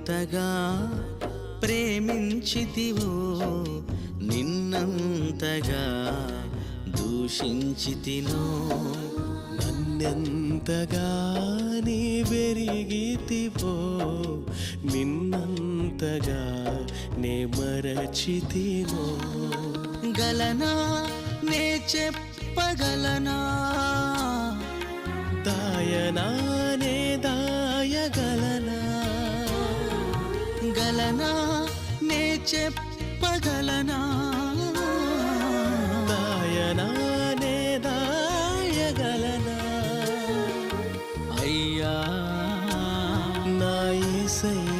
ఎంతగా ప్రేమించితివో నిన్నంతగా దూషించితినో నన్నెంతగా నీ వెరిగితివో నిన్నంతగా నే మరచితినో గలనా నే చెప్పగలనా దాయనా నే దాయగలనా గలనా నే చెప్పగలనా దాయనా నే దాయగలనా అయ్యా నా యేసయ్యా